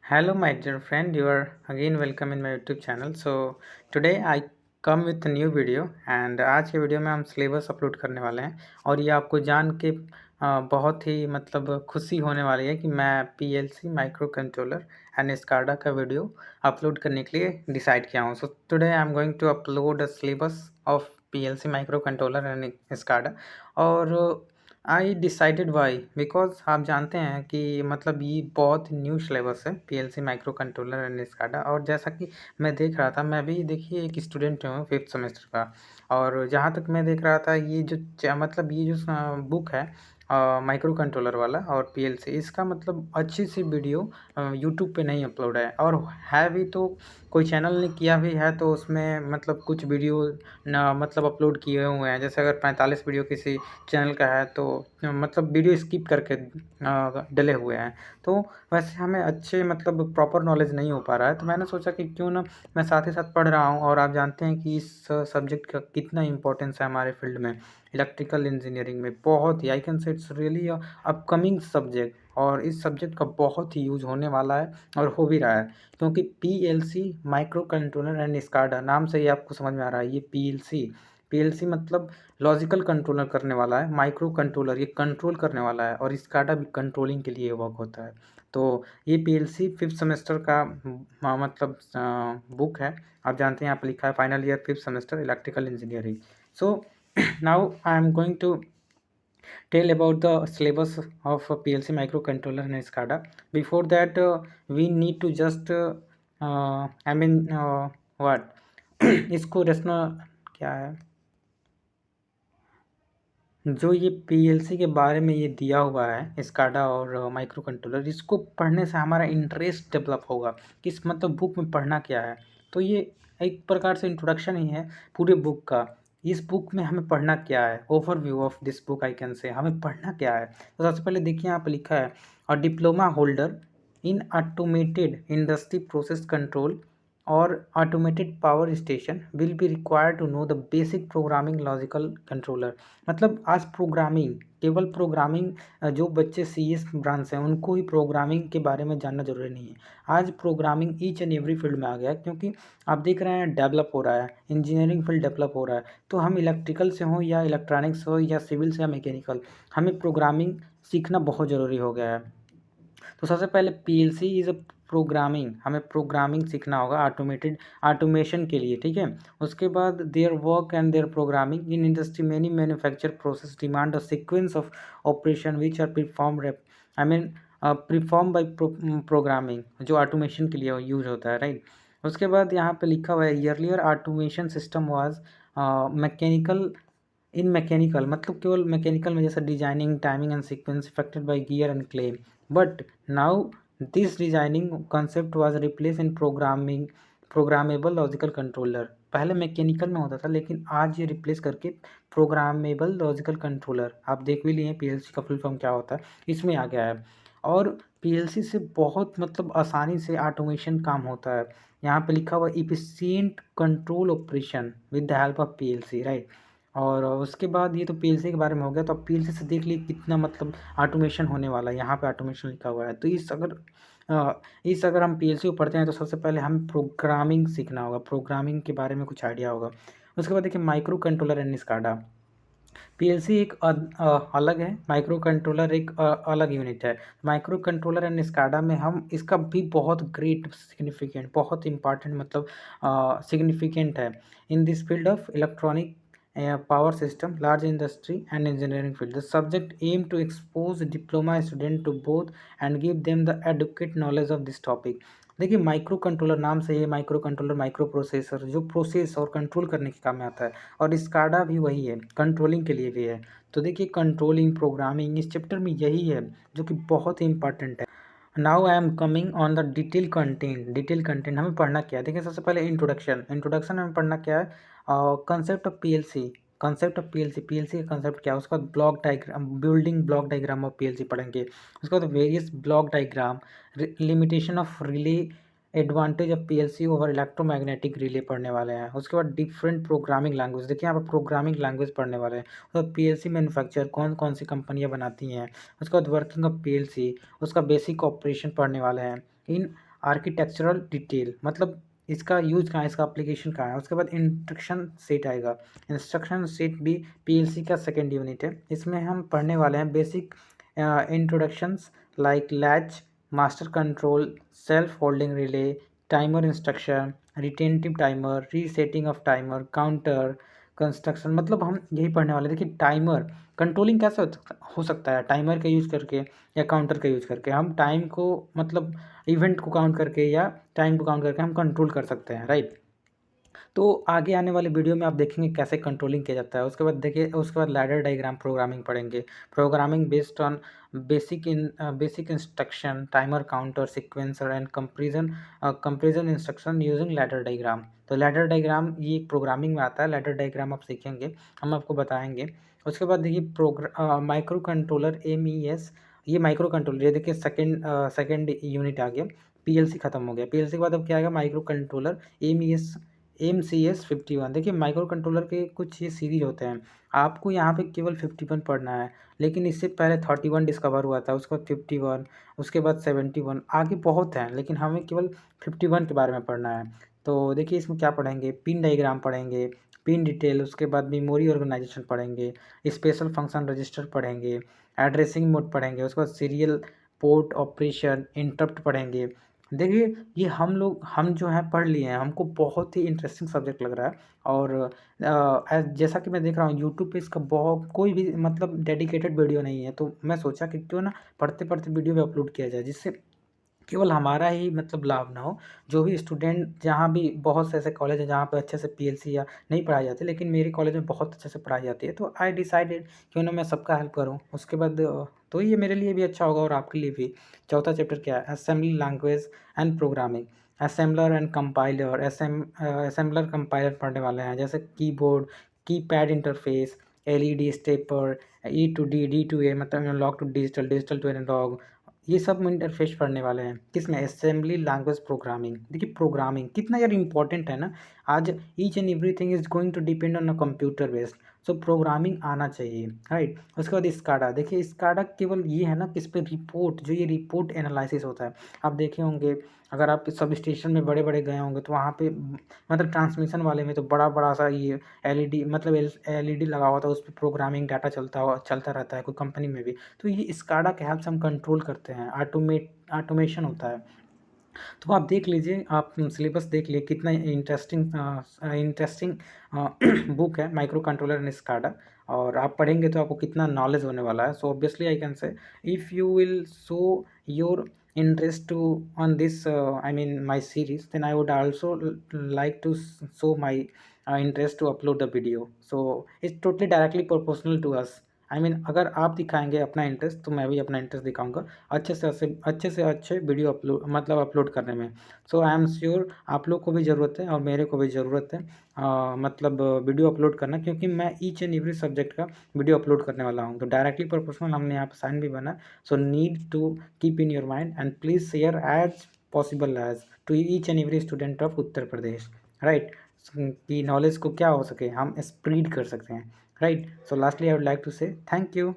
Hello, my dear friend. You are again welcome in my YouTube channel. So today I come with a new video and आज के video में हम syllabus upload करने वाले हैं और ये आपको जान के बहुत ही मतलब खुशी होने वाली है कि मैं PLC micro controller and SCADA का वीडियो अपलोड करने के लिए डिसाइड किया हूँ. So today I am going to upload a syllabus of PLC micro controller and SCADA. और आई डिसाइडेड वाई बिकॉज आप जानते हैं कि मतलब ये बहुत न्यू सिलेबस है PLC micro controller and SCADA. और जैसा कि मैं देख रहा था, मैं भी देखिए एक स्टूडेंट हूँ 5th सेमेस्टर का. और जहाँ तक मैं देख रहा था ये जो मतलब ये जो बुक है माइक्रो कंट्रोलर वाला और PLC, इसका मतलब अच्छी सी वीडियो यूट्यूब पे नहीं अपलोड है. और है भी तो कोई चैनल ने किया भी है तो उसमें मतलब कुछ वीडियो ना मतलब अपलोड किए हुए हैं. जैसे अगर 45 वीडियो किसी चैनल का है तो मतलब वीडियो स्किप करके डले हुए हैं. तो वैसे हमें अच्छे मतलब प्रॉपर नॉलेज नहीं हो पा रहा है, तो मैंने सोचा कि क्यों ना मैं साथ ही साथ पढ़ रहा हूँ. और आप जानते हैं कि इस सब्जेक्ट का कितना इम्पोर्टेंस है हमारे फील्ड में. इलेक्ट्रिकल इंजीनियरिंग में बहुत ही, I can say it's really upcoming subject. और इस सब्जेक्ट का बहुत ही यूज होने वाला है और हो भी रहा है, क्योंकि PLC micro controller and SCADA नाम से ही आपको समझ में आ रहा है. ये PLC मतलब लॉजिकल कंट्रोलर करने वाला है, माइक्रो कंट्रोलर ये कंट्रोल करने वाला है, और स्काडा भी कंट्रोलिंग के लिए वर्क होता है. तो ये PLC 5th सेमेस्टर का मतलब बुक है. आप जानते हैं यहाँ पे लिखा है final year 5th semester electrical engineering. So now I am going to tell about the syllabus of PLC microcontroller and SCADA. Before that, we need to just I mean what इसको रचना क्या है, जो ये PLC के बारे में ये दिया हुआ है स्काडा और माइक्रो कंट्रोलर, इसको पढ़ने से हमारा इंटरेस्ट डेवलप होगा कि इस मतलब बुक में पढ़ना क्या है. तो ये एक प्रकार से इंट्रोडक्शन ही है पूरे बुक का. इस बुक में हमें पढ़ना क्या है, overview of this book I can से, हमें पढ़ना क्या है. तो सबसे पहले देखिए यहाँ पे लिखा है और diploma holder in automated industry process control और automated power station will be required to know the basic programming logical controller. मतलब आज प्रोग्रामिंग, केवल प्रोग्रामिंग, जो बच्चे CS ब्रांच से हैं उनको ही प्रोग्रामिंग के बारे में जानना जरूरी नहीं है. आज programming each and every field में आ गया है, क्योंकि आप देख रहे हैं डेवलप हो रहा है, इंजीनियरिंग फील्ड डेवलप हो रहा है. तो हम इलेक्ट्रिकल से हो या इलेक्ट्रॉनिक्स हो या सिविल से या मैकेनिकल, हमें प्रोग्रामिंग सीखना बहुत ज़रूरी हो गया है. तो सबसे पहले PLC इज़ अ प्रोग्रामिंग, हमें प्रोग्रामिंग सीखना होगा ऑटोमेटेड ऑटोमेशन के लिए, ठीक है. उसके बाद there work and there programming in industry many manufacture process demand a sequence of operation which are perform I mean perform by programming, जो ऑटोमेशन के लिए यूज होता है, राइट. उसके बाद यहाँ पे लिखा हुआ है earlier automation system was mechanical in mechanical, मतलब केवल मैकेनिकल में, जैसा designing timing and sequence effected by gear and clay. But now this designing concept was replaced in programmable logical controller. पहले मैकेनिकल में होता था, लेकिन आज ये रिप्लेस करके प्रोग्रामेबल लॉजिकल कंट्रोलर, आप देख भी लिए PLC का फुल फॉर्म क्या होता है, इसमें आ गया है. और PLC से बहुत मतलब आसानी से ऑटोमेशन काम होता है. यहाँ पे लिखा हुआ efficient control operation with the help of PLC, right. और उसके बाद ये तो PLC के बारे में हो गया. तो आप PLC से देख लीजिए कितना मतलब ऑटोमेशन होने वाला है. यहाँ पे ऑटोमेशन लिखा हुआ है. तो इस अगर हम PLC को पढ़ते हैं तो सबसे पहले हमें प्रोग्रामिंग सीखना होगा, प्रोग्रामिंग के बारे में कुछ आइडिया होगा. उसके बाद देखिए micro controller and SCADA. PLC एक अलग है, माइक्रो कंट्रोलर एक अलग यूनिट है. माइक्रो कंट्रोलर एंड स्काडा में हम इसका भी बहुत ग्रेट सिग्निफिकेंट, बहुत इंपॉर्टेंट मतलब सिग्निफिकेंट है in this field of electronic power system, large industry and engineering field. The subject aim to expose diploma student to both and give them the adequate knowledge of this topic. देखिए micro controller नाम से, ये micro controller micro processor जो process और control करने के काम में आता है, और स्काडा भी वही है, कंट्रोलिंग के लिए भी है. तो देखिए कंट्रोलिंग प्रोग्रामिंग इस चैप्टर में यही है जो कि बहुत ही इंपॉर्टेंट है. Now I am coming on the detail content हमें पढ़ना क्या है. देखिए सबसे पहले इंट्रोडक्शन हमें पढ़ना क्या है, कंसेप्ट ऑफ PLC. PLC का कंसेप्ट क्या है, उसका block diagram, building block diagram of PLC पढ़ेंगे. उसके बाद various block diagram, limitation of relay, advantage of PLC over electromagnetic relay पढ़ने वाले हैं. उसके बाद डिफरेंट प्रोग्रामिंग लैंग्वेज, देखिए यहाँ पर प्रोग्रामिंग लैंग्वेज पढ़ने वाले हैं. तो PLC मैन्युफैक्चर कौन कौन सी कंपनियाँ बनाती हैं. उसके बाद वर्किंग ऑफ PLC, उसका बेसिक ऑपरेशन पढ़ने वाले हैं. इन आर्किटेक्चरल डिटेल, मतलब इसका यूज़ कहाँ है, इसका एप्लीकेशन कहाँ है। उसके बाद इंस्ट्रक्शन सेट आएगा। इंस्ट्रक्शन सेट भी पीएलसी का सेकेंड यूनिट है। इसमें हम पढ़ने वाले हैं basic introductions like latch, master control, self holding relay, timer instruction, retentive timer, resetting off timer, counter construction, मतलब हम यही पढ़ने वाले। देखिए टाइमर कंट्रोलिंग कैसे हो सकता है, टाइमर का यूज़ करके या काउंटर का यूज़ करके। हम टाइम को मतलब इवेंट को काउंट करके या टाइम को काउंट करके हम कंट्रोल कर सकते हैं, राइट। तो आगे आने वाले वीडियो में आप देखेंगे कैसे कंट्रोलिंग किया जाता है। उसके बाद देखिए, उसके बाद लैडर डायग्राम प्रोग्रामिंग पढ़ेंगे। Programming based on basic instruction, timer, counter, sequencer and comparison instruction using ladder diagram. तो लैडर डायग्राम ये प्रोग्रामिंग में आता है। लैडर डायग्राम आप सीखेंगे, हम आपको बताएंगे। उसके बाद देखिए माइक्रो कंट्रोलर MES, ये माइक्रो कंट्रोलर, ये देखिए सेकेंड यूनिट आ गया। पीएलसी खत्म हो गया। पीएलसी के बाद अब क्या आएगा, माइक्रो कंट्रोलर MCS51। देखिए माइक्रो कंट्रोलर के कुछ ये सीरीज होते हैं। आपको यहाँ पे केवल 51 पढ़ना है, लेकिन इससे पहले 31 डिस्कवर हुआ था, उसके बाद 51, उसके बाद 71, आगे बहुत हैं, लेकिन हमें केवल 51 के बारे में पढ़ना है। तो देखिए इसमें क्या पढ़ेंगे, पिन डायग्राम पढ़ेंगे, पिन डिटेल, उसके बाद मेमोरी ऑर्गेनाइजेशन पढ़ेंगे, स्पेशल फंक्शन रजिस्टर पढ़ेंगे, एड्रेसिंग मोड पढ़ेंगे, उसके बाद सीरियल पोर्ट ऑपरेशन, इंटरप्ट पढ़ेंगे। देखिए ये हम जो हैं पढ़ लिए हैं, हमको बहुत ही इंटरेस्टिंग सब्जेक्ट लग रहा है। और जैसा कि मैं देख रहा हूँ यूट्यूब पे इसका बहुत कोई भी मतलब डेडिकेटेड वीडियो नहीं है, तो मैं सोचा कि क्यों ना पढ़ते पढ़ते वीडियो भी अपलोड किया जाए, जिससे केवल हमारा ही मतलब लाभ ना हो। जो भी स्टूडेंट, जहाँ भी बहुत से ऐसे कॉलेज हैं जहाँ पे अच्छे से पीएलसी या नहीं पढ़ाई जाती, लेकिन मेरे कॉलेज में बहुत अच्छे से पढ़ाई जाती है, तो आई डिसाइडेड क्यों ना मैं सबका हेल्प करूँ। उसके बाद तो ये मेरे लिए भी अच्छा होगा और आपके लिए भी। चौथा चैप्टर क्या है, assembly language and programming, assembler and compiler, assembler compiler पढ़ने वाले हैं, जैसे keyboard, keypad interface, LED stepper, E to D, D to A, मतलब analog to digital, digital to analog, ये सब इंटरफेस पढ़ने वाले हैं। किसमें, असेंबली लैंग्वेज प्रोग्रामिंग। देखिए प्रोग्रामिंग कितना यार इंपॉर्टेंट है ना। आज each and everything is going to depend on a computer based, so programming आना चाहिए, राइट। उसके बाद स्काडा, देखिए स्काडा केवल ये है ना कि इस पर रिपोर्ट, जो ये रिपोर्ट एनालिसिस होता है, आप देखे होंगे अगर आप सब स्टेशन में बड़े बड़े गए होंगे तो वहाँ पे मतलब ट्रांसमिशन वाले में तो बड़ा बड़ा सा ये LED, मतलब LED लगा हुआ था, उस पर प्रोग्रामिंग डाटा चलता रहता है, कोई कंपनी में भी। तो ये स्काडा के हेल्प से हम कंट्रोल करते हैं, ऑटोमेशन होता है। तो आप देख लीजिए, आप सिलेबस देख लिए, कितना इंटरेस्टिंग बुक है माइक्रो कंट्रोलर एंड स्काडा। और आप पढ़ेंगे तो आपको कितना नॉलेज होने वाला है। सो ऑब्वियसली आई कैन से, if you will show your interest to on this I mean my series, then I would also like to show my interest to upload the video. So it's totally directly proportional to us. अगर आप दिखाएंगे अपना interest तो मैं भी अपना interest दिखाऊंगा अच्छे वीडियो अपलोड, मतलब अपलोड करने में। सो आई एम श्योर आप लोग को भी ज़रूरत है और मेरे को भी ज़रूरत है मतलब वीडियो अपलोड करना, क्योंकि मैं ईच एंड एवरी सब्जेक्ट का वीडियो अपलोड करने वाला हूँ। तो डायरेक्टली प्रोपोर्शनल हमने यहाँ पर साइन भी बना। So need to keep in your mind and please share as possible as to each and every student of Uttar Pradesh, right. कि नॉलेज को क्या हो सके, हम स्प्रेड कर सकते हैं, right. So lastly I would like to say thank you.